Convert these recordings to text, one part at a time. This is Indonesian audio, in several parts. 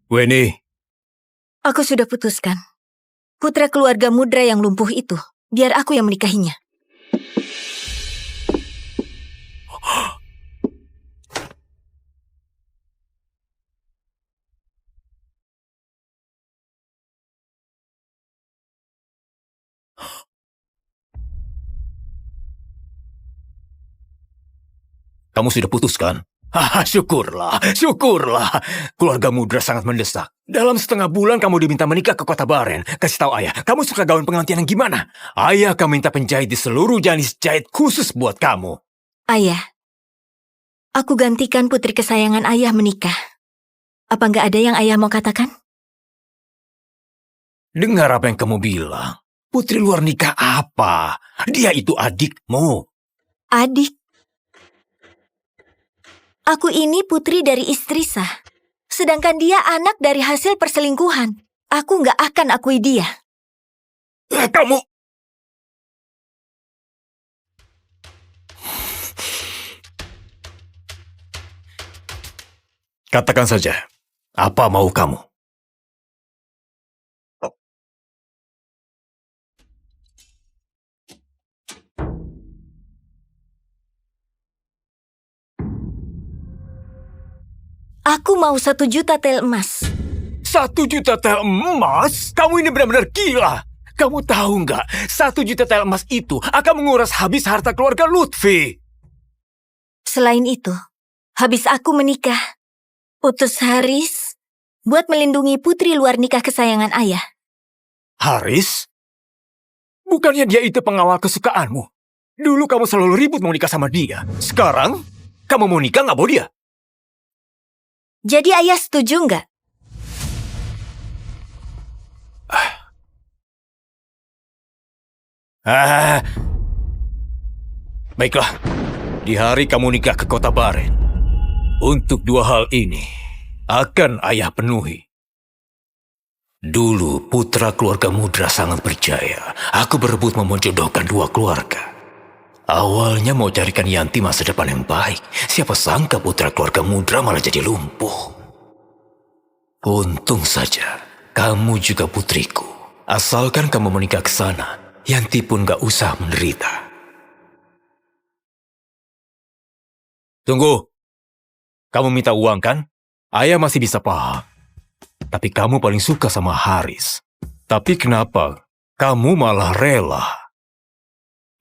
Weni, Aku sudah putuskan. Putra keluarga Mudra yang lumpuh itu, biar aku yang menikahinya. kamu sudah putuskan? Syukurlah, syukurlah. Keluarga Mudra sangat mendesak. Dalam setengah bulan kamu diminta menikah ke kota Baren. Kasih tahu ayah, kamu suka gaun pengantin yang gimana? Ayah akan minta penjahit di seluruh jenis jahit khusus buat kamu. Ayah, aku gantikan putri kesayangan ayah menikah. Apa nggak ada yang ayah mau katakan? Dengar apa yang kamu bilang. Putri luar nikah apa? Dia itu adikmu. Adik? Aku ini putri dari istri sah. Sedangkan dia anak dari hasil perselingkuhan. Aku nggak akan akui dia. Kamu... Katakan saja, apa mau kamu? Aku mau 1 juta tel emas. 1 juta tel emas? Kamu ini benar-benar gila. Kamu tahu nggak, 1 juta tel emas itu akan menguras habis harta keluarga Lutfi. Selain itu, habis aku menikah, utus Haris buat melindungi putri luar nikah kesayangan ayah. Haris? Bukannya dia itu pengawal kesukaanmu? Dulu kamu selalu ribut mau nikah sama dia. Sekarang, kamu mau nikah nggak mau dia? Jadi ayah setuju nggak? Baiklah, di hari kamu nikah ke kota Baren, untuk 2 hal ini akan ayah penuhi. Dulu putra keluarga Mudra sangat berjaya. Aku berebut menjodohkan 2 keluarga. Awalnya mau carikan Yanti masa depan yang baik. Siapa sangka putra keluarga Mudra malah jadi lumpuh. Untung saja, kamu juga putriku. Asalkan kamu menikah ke sana, Yanti pun gak usah menderita. Tunggu. Kamu minta uang kan? Ayah masih bisa paham. Tapi kamu paling suka sama Haris. Tapi kenapa kamu malah rela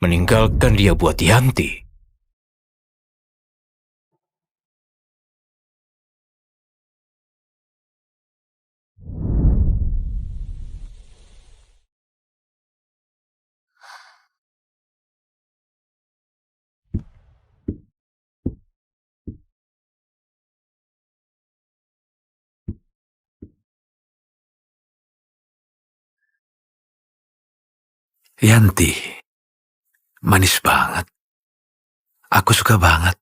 meninggalkan dia buat Yanti? Yanti, manis banget. Aku suka banget.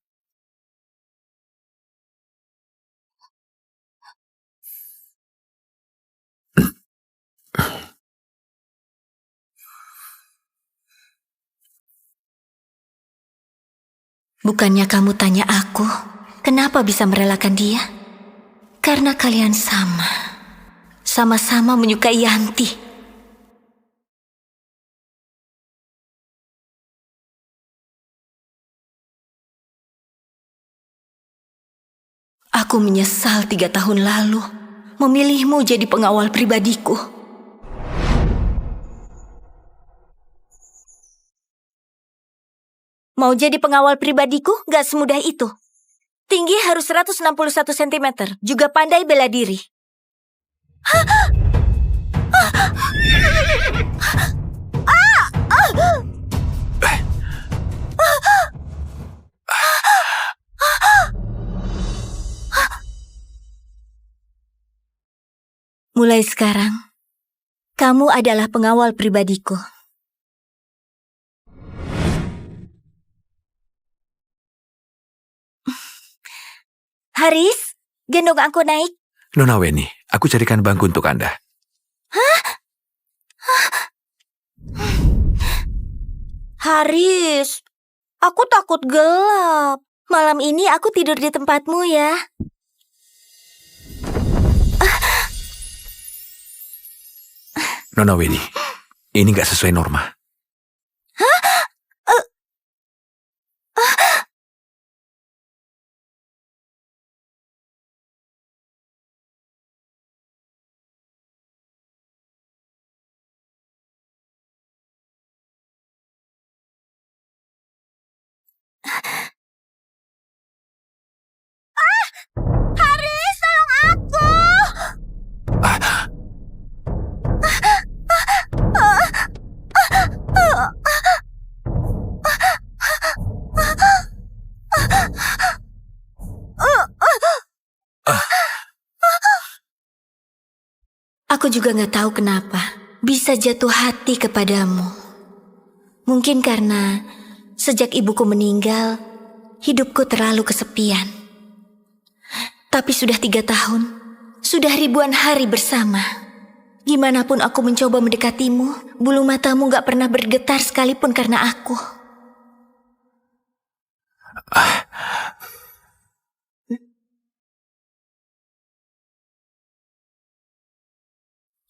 Bukannya kamu tanya aku, kenapa bisa merelakan dia? Karena kalian sama. Sama-sama menyukai Yanti. Aku menyesal 3 tahun lalu memilihmu jadi pengawal pribadiku. Mau jadi pengawal pribadiku gak semudah itu. Tinggi harus 161 cm, juga pandai bela diri. Mulai sekarang, kamu adalah pengawal pribadiku. Haris, gendong aku naik. Nona Weni, aku carikan bangku untuk Anda. Haris, aku takut gelap. Malam ini aku tidur di tempatmu ya. Nona Weni, ini nggak sesuai norma. Haris, tolong aku! Ah, Aku juga gak tahu kenapa bisa jatuh hati kepadamu. Mungkin karena sejak ibuku meninggal, hidupku terlalu kesepian. Tapi sudah 3 tahun, sudah ribuan hari bersama. Gimanapun aku mencoba mendekatimu, bulu matamu gak pernah bergetar sekalipun karena aku.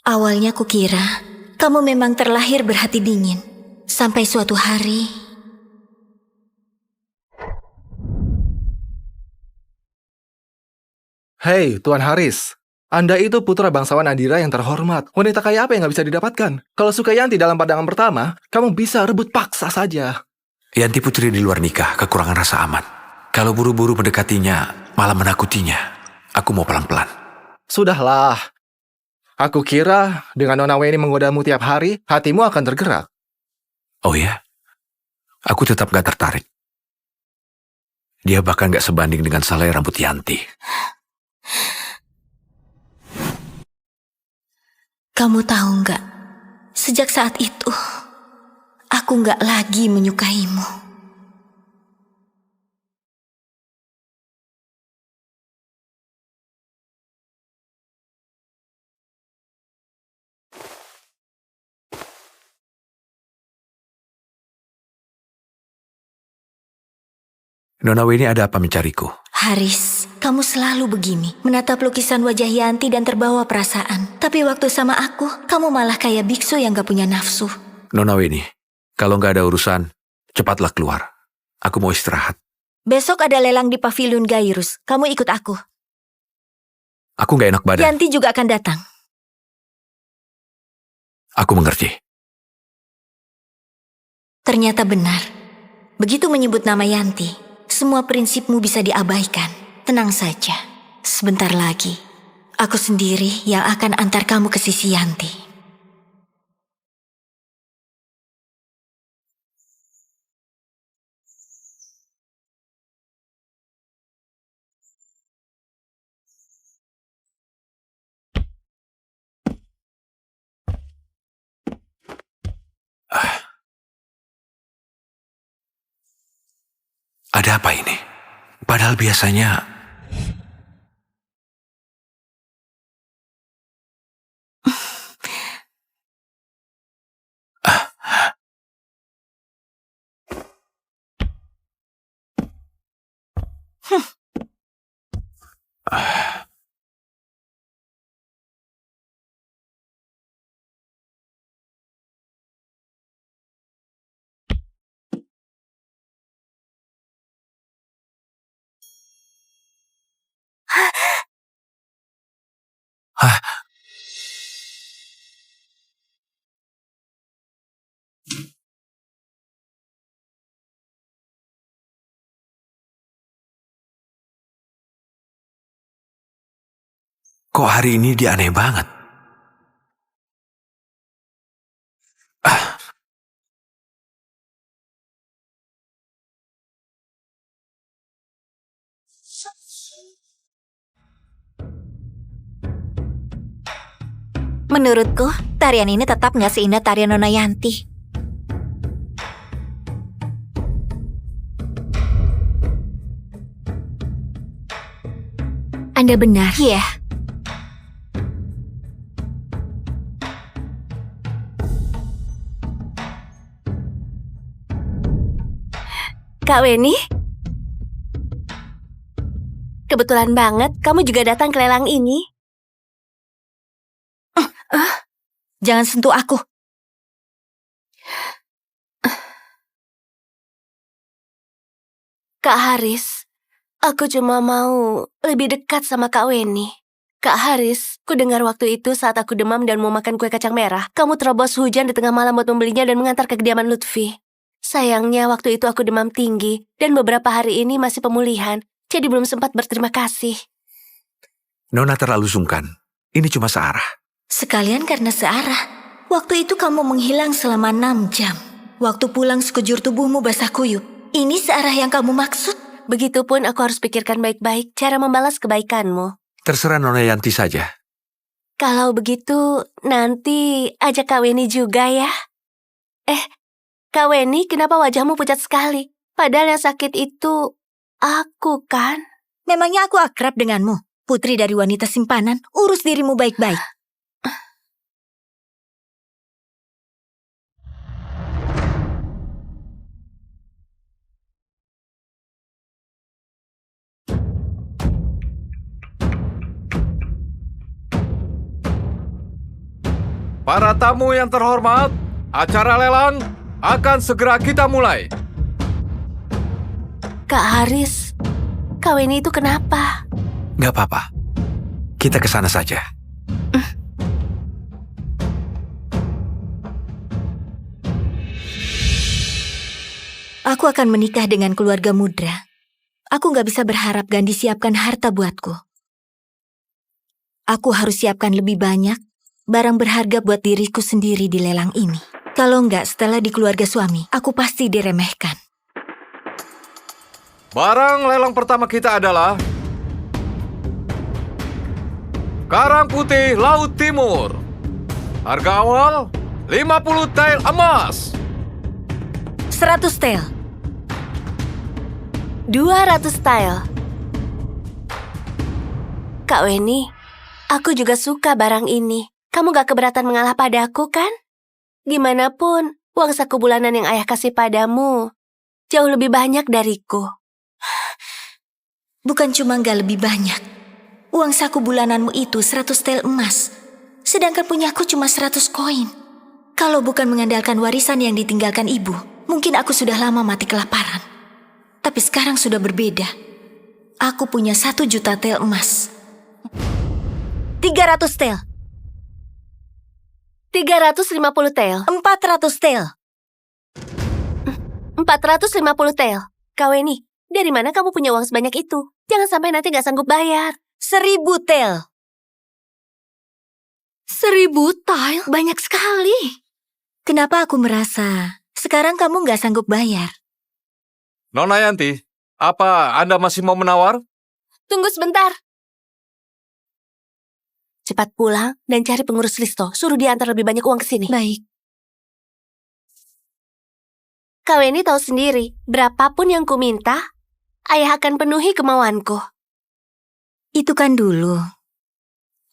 Awalnya kukira kamu memang terlahir berhati dingin. Sampai suatu hari... Hei, Tuan Haris. Anda itu putra bangsawan Adira yang terhormat. Wanita kaya apa yang nggak bisa didapatkan? Kalau suka Yanti dalam pandangan pertama, kamu bisa rebut paksa saja. Yanti putri di luar nikah, kekurangan rasa aman. Kalau buru-buru mendekatinya, malah menakutinya. Aku mau pelan-pelan. Sudahlah. Aku kira dengan Nona Weni menggodamu tiap hari, hatimu akan tergerak. Oh ya? Aku tetap gak tertarik. Dia bahkan gak sebanding dengan selai rambut Yanti. Kamu tahu nggak? Sejak saat itu, aku nggak lagi menyukaimu. Nona Weni ada apa mencariku? Haris, kamu selalu begini, menatap lukisan wajah Yanti dan terbawa perasaan. Tapi waktu sama aku, kamu malah kayak biksu yang gak punya nafsu. Nona Weni, kalau gak ada urusan, cepatlah keluar. Aku mau istirahat. Besok ada lelang di Pavilion Gairus. Kamu ikut aku. Aku gak enak badan. Yanti juga akan datang. Aku mengerti. Ternyata benar. Begitu menyebut nama Yanti, semua prinsipmu bisa diabaikan. Tenang saja. Sebentar lagi, aku sendiri yang akan antar kamu ke sisi Yanti. Ada apa ini? Padahal biasanya... Hah? Kok hari ini dia aneh banget? Menurutku, tarian ini tetap nggak seindah tarian Nona Yanti. Anda benar. Iya. Kak Weni? Kebetulan banget kamu juga datang ke lelang ini. Jangan sentuh aku. Kak Haris, aku cuma mau lebih dekat sama Kak Weni. Kak Haris, ku dengar waktu itu saat aku demam dan mau makan kue kacang merah, kamu terobos hujan di tengah malam buat membelinya dan mengantar ke kediaman Lutfi. Sayangnya waktu itu aku demam tinggi dan beberapa hari ini masih pemulihan, jadi belum sempat berterima kasih. Nona terlalu sungkan. Ini cuma searah. Sekalian karena searah. Waktu itu kamu menghilang selama 6 jam. Waktu pulang sekujur tubuhmu basah kuyup. Ini searah yang kamu maksud? Begitupun aku harus pikirkan baik-baik cara membalas kebaikanmu. Terserah Nona Yanti saja. Kalau begitu, nanti ajak Kak Weni juga ya. Kak Weni, kenapa wajahmu pucat sekali? Padahal yang sakit itu aku kan? Memangnya aku akrab denganmu? Putri dari wanita simpanan, urus dirimu baik-baik. Para tamu yang terhormat, acara lelang akan segera kita mulai. Kak Haris, Kak Weni itu kenapa? Gak apa-apa. Kita ke sana saja. Aku akan menikah dengan keluarga Mudra. Aku gak bisa berharap Gandhi siapkan harta buatku. Aku harus siapkan lebih banyak barang berharga buat diriku sendiri di lelang ini. Kalau enggak, setelah di keluarga suami, aku pasti diremehkan. Barang lelang pertama kita adalah Karang Putih Laut Timur. Harga awal 50 tael emas. 100 tel. 200 style. Kak Weni, aku juga suka barang ini. Kamu gak keberatan mengalah padaku kan? Gimana pun, uang saku bulanan yang ayah kasih padamu jauh lebih banyak dariku. Bukan cuma gak lebih banyak. Uang saku bulananmu itu 100 tel emas. Sedangkan punyaku cuma 100 koin. Kalau bukan mengandalkan warisan yang ditinggalkan ibu, mungkin aku sudah lama mati kelaparan. Tapi sekarang sudah berbeda. Aku punya 1 juta tel emas. 300 tel. 350 tel. 400 tel. 450 tel. Kak Weni, dari mana kamu punya uang sebanyak itu? Jangan sampai nanti gak sanggup bayar. 1000 tel. 1000 tel? Banyak sekali. Kenapa aku merasa sekarang kamu gak sanggup bayar? Nona Yanti, apa Anda masih mau menawar? Tunggu sebentar. Cepat pulang dan cari pengurus Risto. Suruh dia antar lebih banyak uang ke sini. Baik. Kak Weni tahu sendiri, berapapun yang ku minta, ayah akan penuhi kemauanku. Itu kan dulu.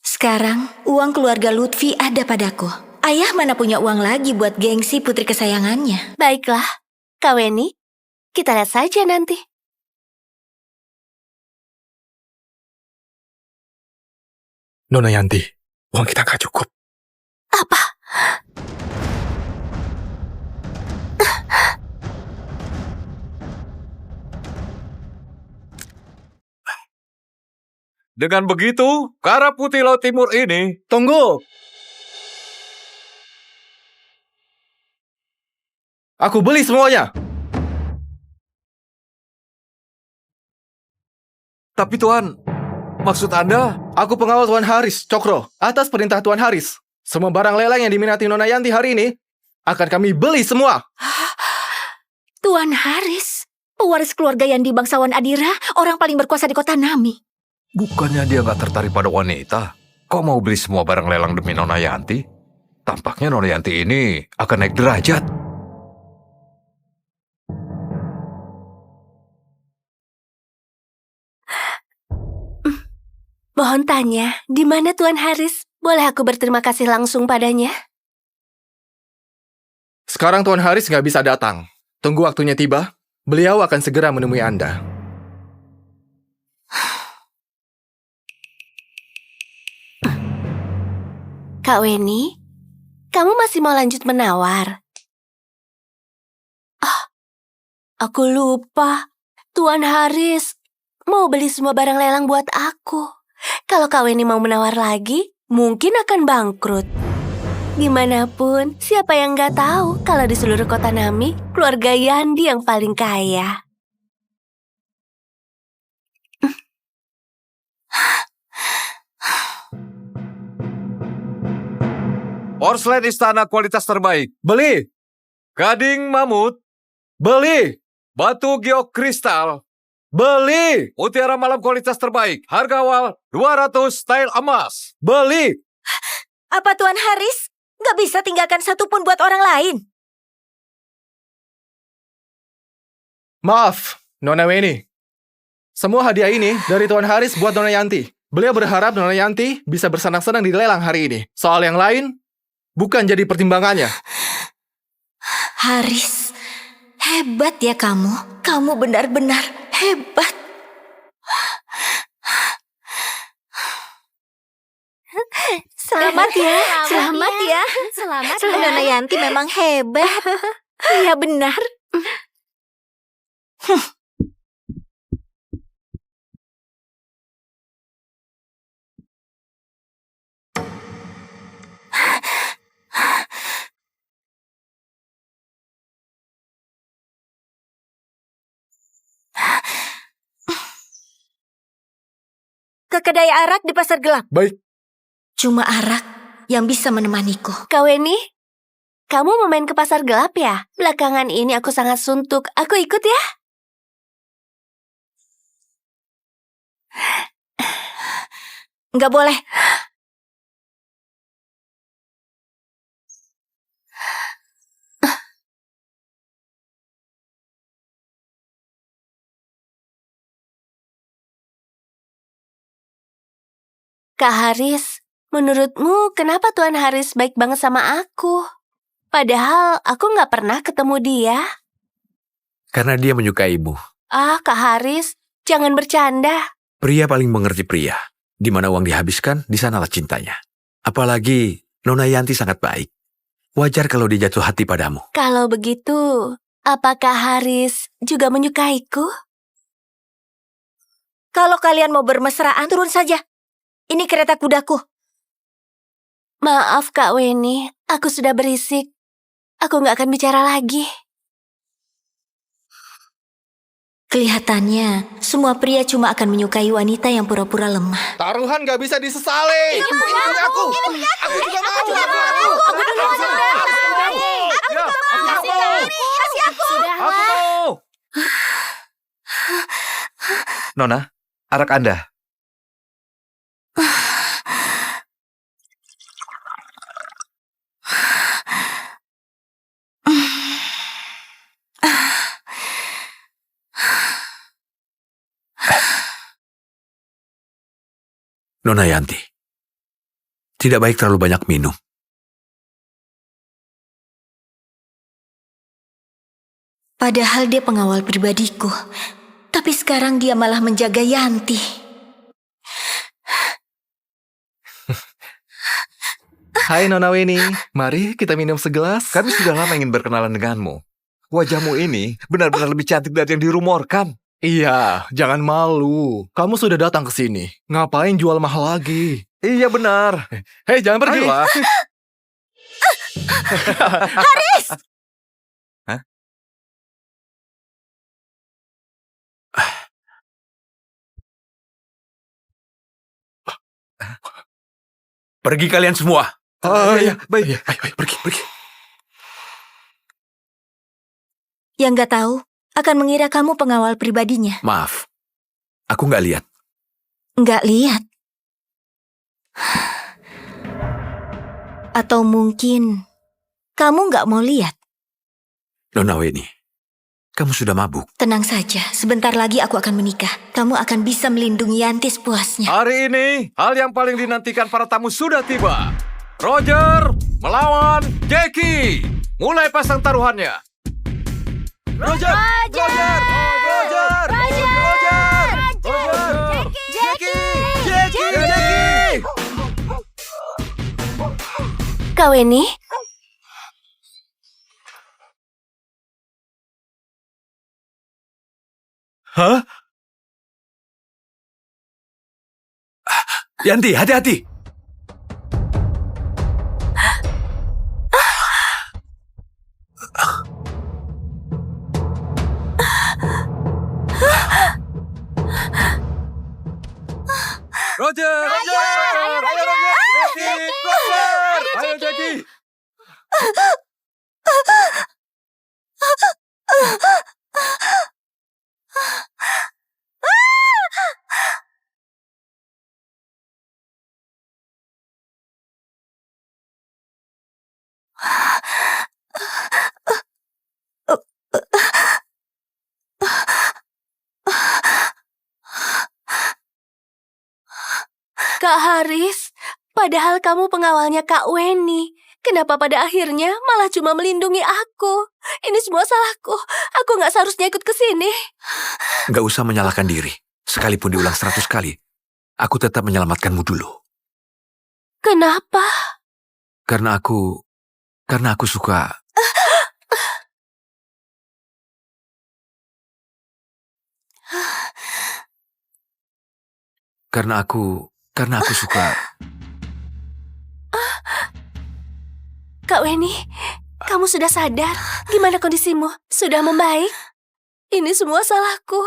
Sekarang, uang keluarga Lutfi ada padaku. Ayah mana punya uang lagi buat gengsi putri kesayangannya. Baiklah, Kak Weni, kita lihat saja nanti. Nona Yanti, uang kita gak cukup. Apa? Dengan begitu, Karang Putih Laut Timur ini Tunggu! Aku beli semuanya! Tapi Tuan, maksud Anda? Aku pengawal Tuan Haris, Cokro. Atas perintah Tuan Haris, semua barang lelang yang diminati Nona Yanti hari ini akan kami beli semua. Tuan Haris, pewaris keluarga Yandi bangsawan Adira, orang paling berkuasa di kota Nami. Bukannya dia nggak tertarik pada wanita? Kok mau beli semua barang lelang demi Nona Yanti? Tampaknya Nona Yanti ini akan naik derajat. Mohon tanya, di mana Tuan Haris? Boleh aku berterima kasih langsung padanya? Sekarang Tuan Haris nggak bisa datang. Tunggu waktunya tiba, beliau akan segera menemui Anda. Kak Weni, kamu masih mau lanjut menawar? Aku lupa. Tuan Haris mau beli semua barang lelang buat aku. Kalau Kak Weni mau menawar lagi, mungkin akan bangkrut. Gimana pun, siapa yang nggak tahu kalau di seluruh kota Nami, keluarga Yandi yang paling kaya. Porselen istana kualitas terbaik. Beli! Gading mamut. Beli! Batu geokristal. Beli! Mutiara malam kualitas terbaik. Harga awal 200 style emas. Beli! Apa Tuan Haris nggak bisa tinggalkan satu pun buat orang lain? Maaf, Nona Weni. Semua hadiah ini dari Tuan Haris buat Nona Yanti. Beliau berharap Nona Yanti bisa bersenang-senang di lelang hari ini. Soal yang lain, bukan jadi pertimbangannya. Haris, hebat ya kamu. Kamu benar-benar hebat. Selamat ya, selamat ya. Selamat Nona Yanti memang hebat. Iya benar. Ke kedai arak di pasar gelap. Baik. Cuma arak yang bisa menemaniku. Kak Weni, kamu mau main ke pasar gelap ya? Belakangan ini aku sangat suntuk. Aku ikut ya? Nggak boleh. Kak Haris, menurutmu kenapa Tuan Haris baik banget sama aku? Padahal aku nggak pernah ketemu dia. Karena dia menyukaimu. Kak Haris, jangan bercanda. Pria paling mengerti pria. Di mana uang dihabiskan, di sanalah cintanya. Apalagi Nona Yanti sangat baik. Wajar kalau dia jatuh hati padamu. Kalau begitu, apakah Haris juga menyukaiku? Kalau kalian mau bermesraan, turun saja. Ini kereta kudaku. Maaf Kak Weni, aku sudah berisik. Aku nggak akan bicara lagi. Kelihatannya, semua pria cuma akan menyukai wanita yang pura-pura lemah. Taruhan gak bisa disesali. Ini punya aku. Aku juga mau. Aku juga mau. Nona, arak Anda. Nona Yanti, tidak baik terlalu banyak minum. Padahal dia pengawal pribadiku. Tapi sekarang dia malah menjaga Yanti. Hai Nona Weni, mari kita minum segelas. Kami sudah lama ingin berkenalan denganmu. Wajahmu ini benar-benar lebih cantik dari yang dirumorkan. Iya, jangan malu. Kamu sudah datang ke sini. Ngapain jual mahal lagi? Iya benar. Hei, jangan pergi. Ayolah. Haris! Hah? Pergi kalian semua. Iya, baik. Ayo, pergi. Yang nggak tahu akan mengira kamu pengawal pribadinya. Maaf, aku nggak lihat. Nggak lihat. Atau mungkin kamu nggak mau lihat. Nona Weni, kamu sudah mabuk. Tenang saja, sebentar lagi aku akan menikah. Kamu akan bisa melindungi Yanti sepuasnya. Hari ini, hal yang paling dinantikan para tamu sudah tiba. Roger melawan Jackie. Mulai pasang taruhannya. Roger! Kak Weni, Hah? Yanti, hati-hati. Roger! Ayo, Roger! Jackie! Roger! Ayo, Jackie! Kak Haris, padahal kamu pengawalnya Kak Weni. Kenapa pada akhirnya malah cuma melindungi aku? Ini semua salahku. Aku nggak seharusnya ikut ke sini. Nggak usah menyalahkan diri. Sekalipun diulang 100 kali, aku tetap menyelamatkanmu dulu. Kenapa? Karena aku suka. Karena aku suka. Kak Weni, kamu sudah sadar? Gimana kondisimu? Sudah membaik? Ini semua salahku.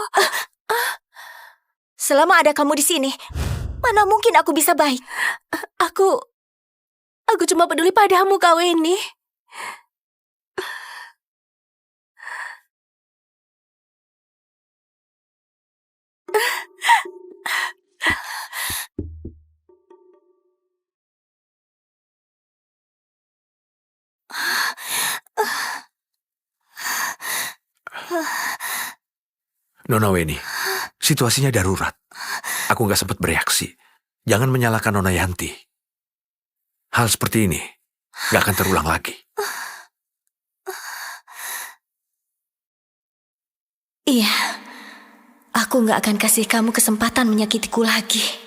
Selama ada kamu di sini, mana mungkin aku bisa baik? Aku cuma peduli padamu, Kak Weni. Nona Weni, situasinya darurat. Aku nggak sempat bereaksi. Jangan menyalahkan Nona Yanti. Hal seperti ini nggak akan terulang lagi. Iya, aku nggak akan kasih kamu kesempatan menyakitiku lagi.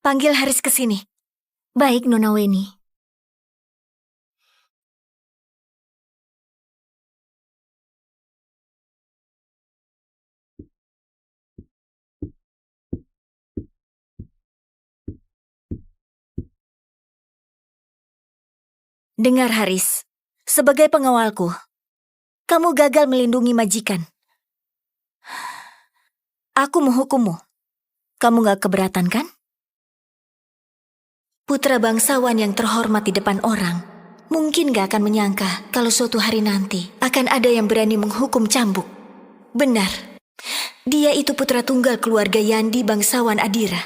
Panggil Haris ke sini. Baik, Nona Weni. Dengar Haris, sebagai pengawalku, kamu gagal melindungi majikan. Aku menghukummu. Kamu gak keberatan kan? Putra bangsawan yang terhormat di depan orang mungkin gak akan menyangka kalau suatu hari nanti akan ada yang berani menghukum cambuk. Benar, dia itu putra tunggal keluarga Yandi bangsawan Adira.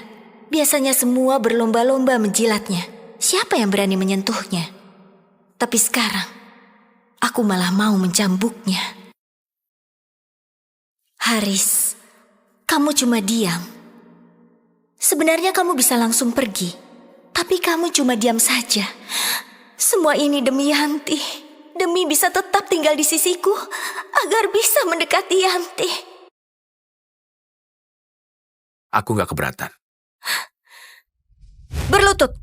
Biasanya semua berlomba-lomba menjilatnya. Siapa yang berani menyentuhnya? Tapi sekarang, aku malah mau mencambuknya. Haris, kamu cuma diam. Sebenarnya kamu bisa langsung pergi, tapi kamu cuma diam saja. Semua ini demi Yanti, demi bisa tetap tinggal di sisiku, agar bisa mendekati Yanti. Aku nggak keberatan. Berlutut.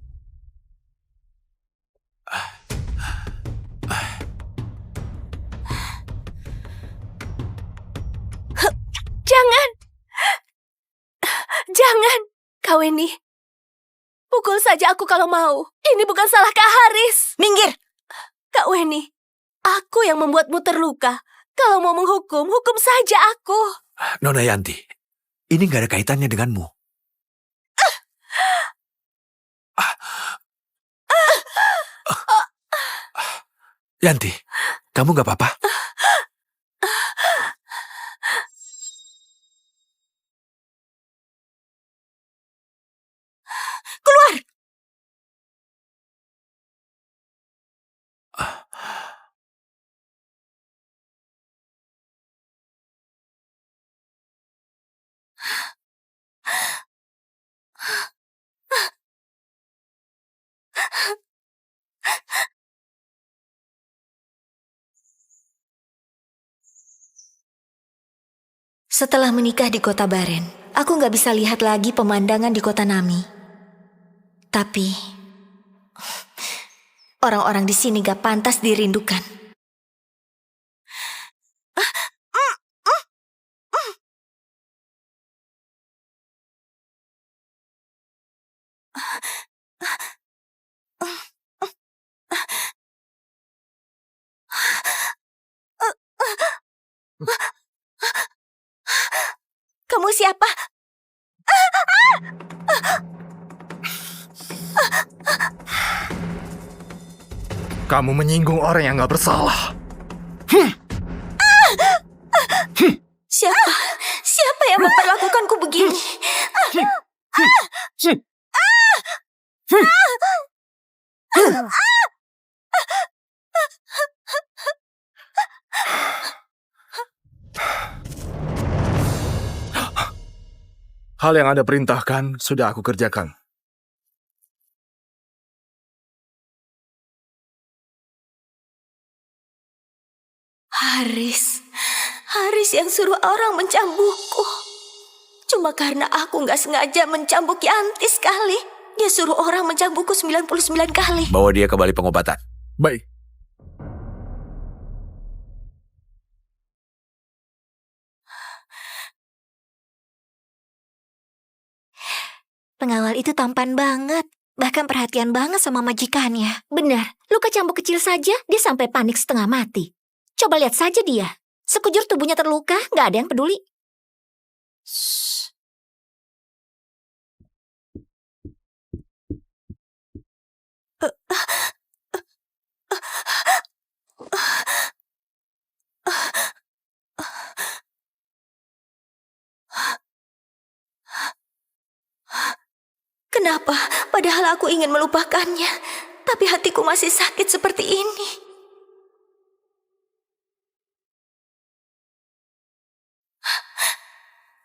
Jangan! Jangan! Kak Weni, pukul saja aku kalau mau. Ini bukan salah Kak Haris. Minggir! Kak Weni, aku yang membuatmu terluka. Kalau mau menghukum, hukum saja aku. Nona Yanti, ini nggak ada kaitannya denganmu. Yanti, kamu nggak apa-apa? Keluar! Setelah menikah di kota Baren, aku nggak bisa lihat lagi pemandangan di kota Nami. Tapi orang-orang di sini gak pantas dirindukan. Kamu siapa? Kamu menyinggung orang yang gak bersalah. Siapa? Siapa yang memperlakukanku begini? Hal yang Anda perintahkan sudah aku kerjakan. Haris yang suruh orang mencambukku. Cuma karena aku gak sengaja mencambuk Yanti sekali. Dia suruh orang mencambukku 99 kali. Bawa dia ke balai pengobatan. Baik. Pengawal itu tampan banget. Bahkan perhatian banget sama majikannya. Benar, luka cambuk kecil saja dia sampai panik setengah mati. Coba lihat saja dia. Sekujur tubuhnya terluka, gak ada yang peduli. Shh. Kenapa? Padahal aku ingin melupakannya. Tapi hatiku masih sakit seperti ini.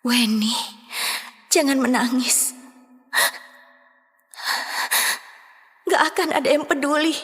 Weni, jangan menangis. Gak akan ada yang peduli.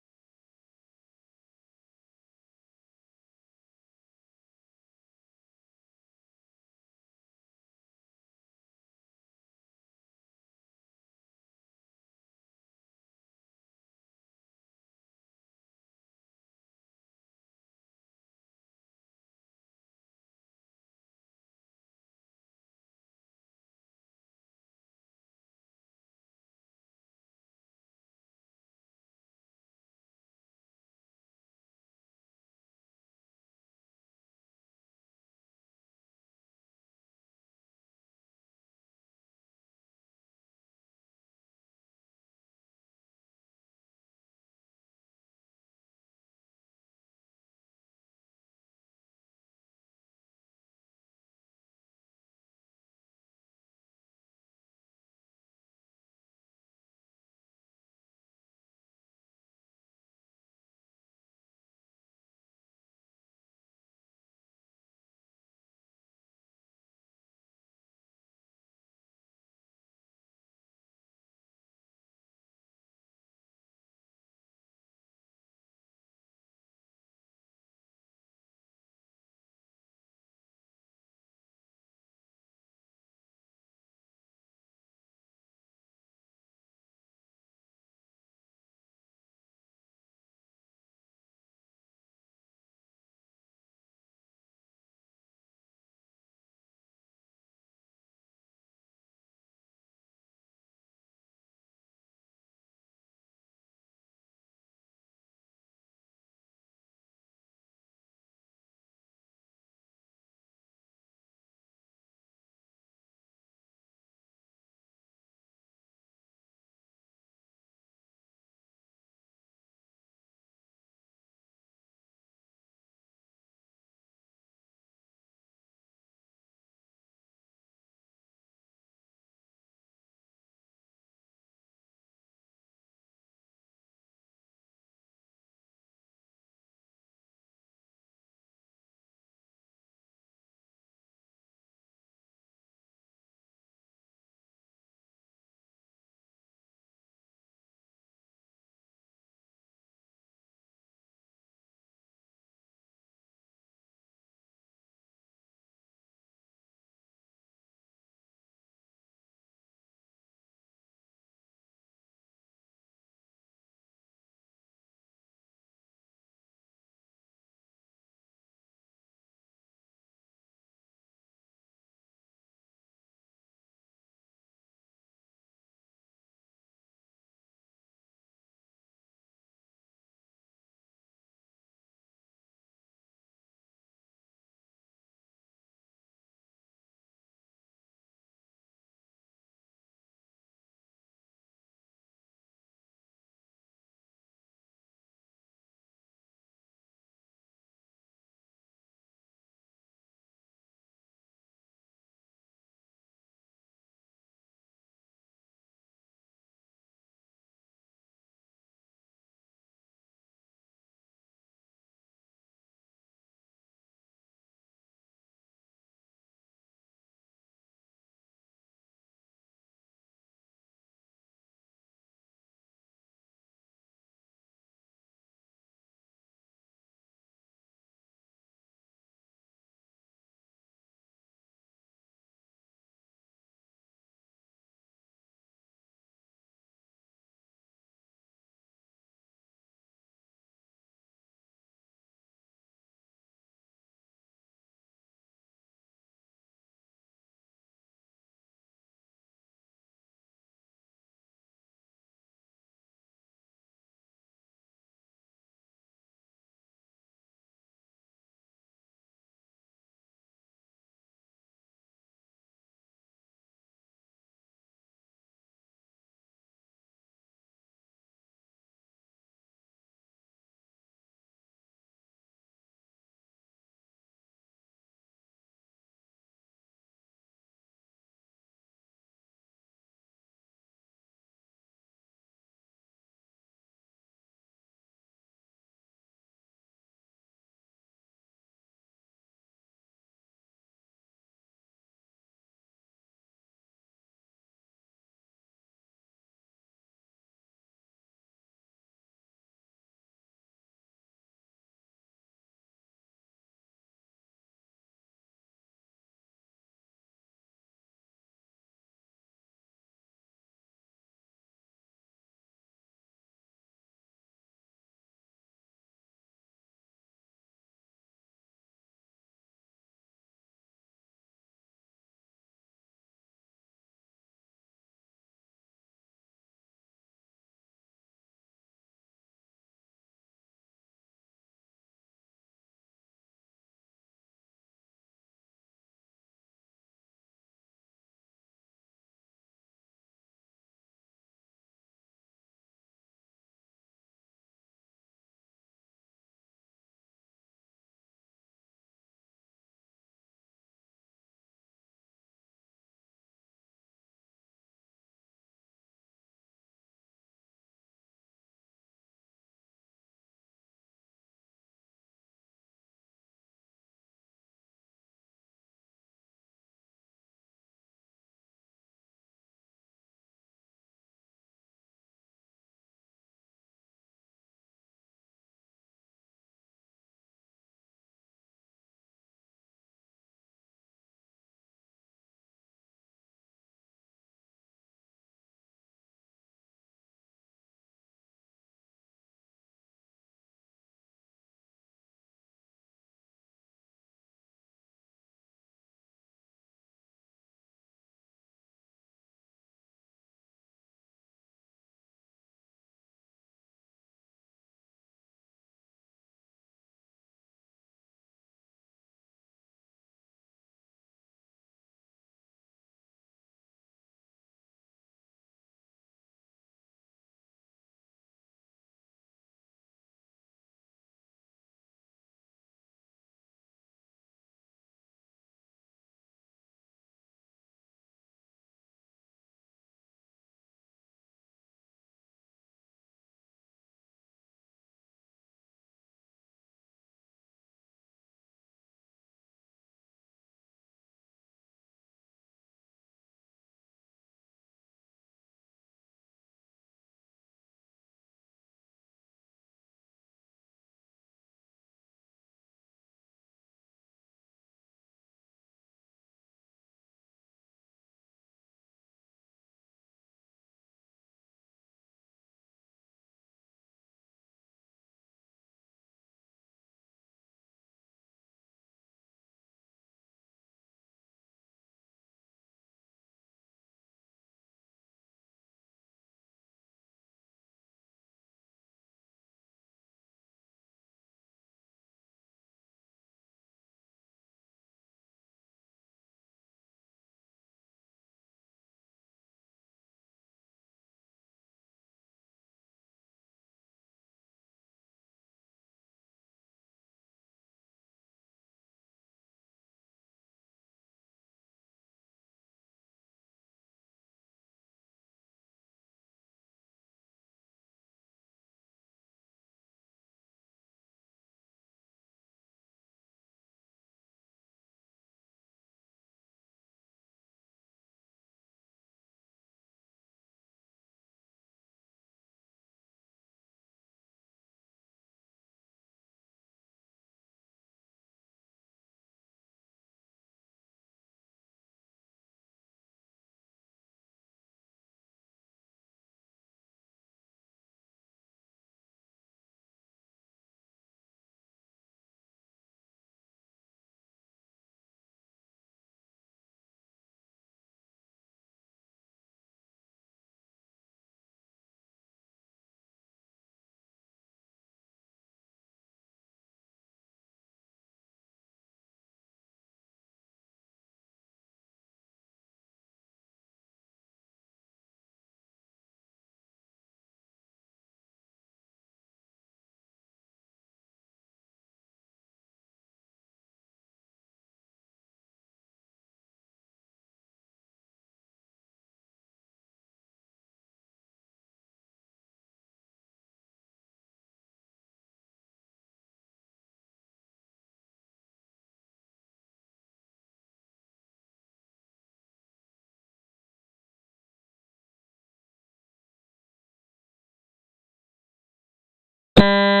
Thank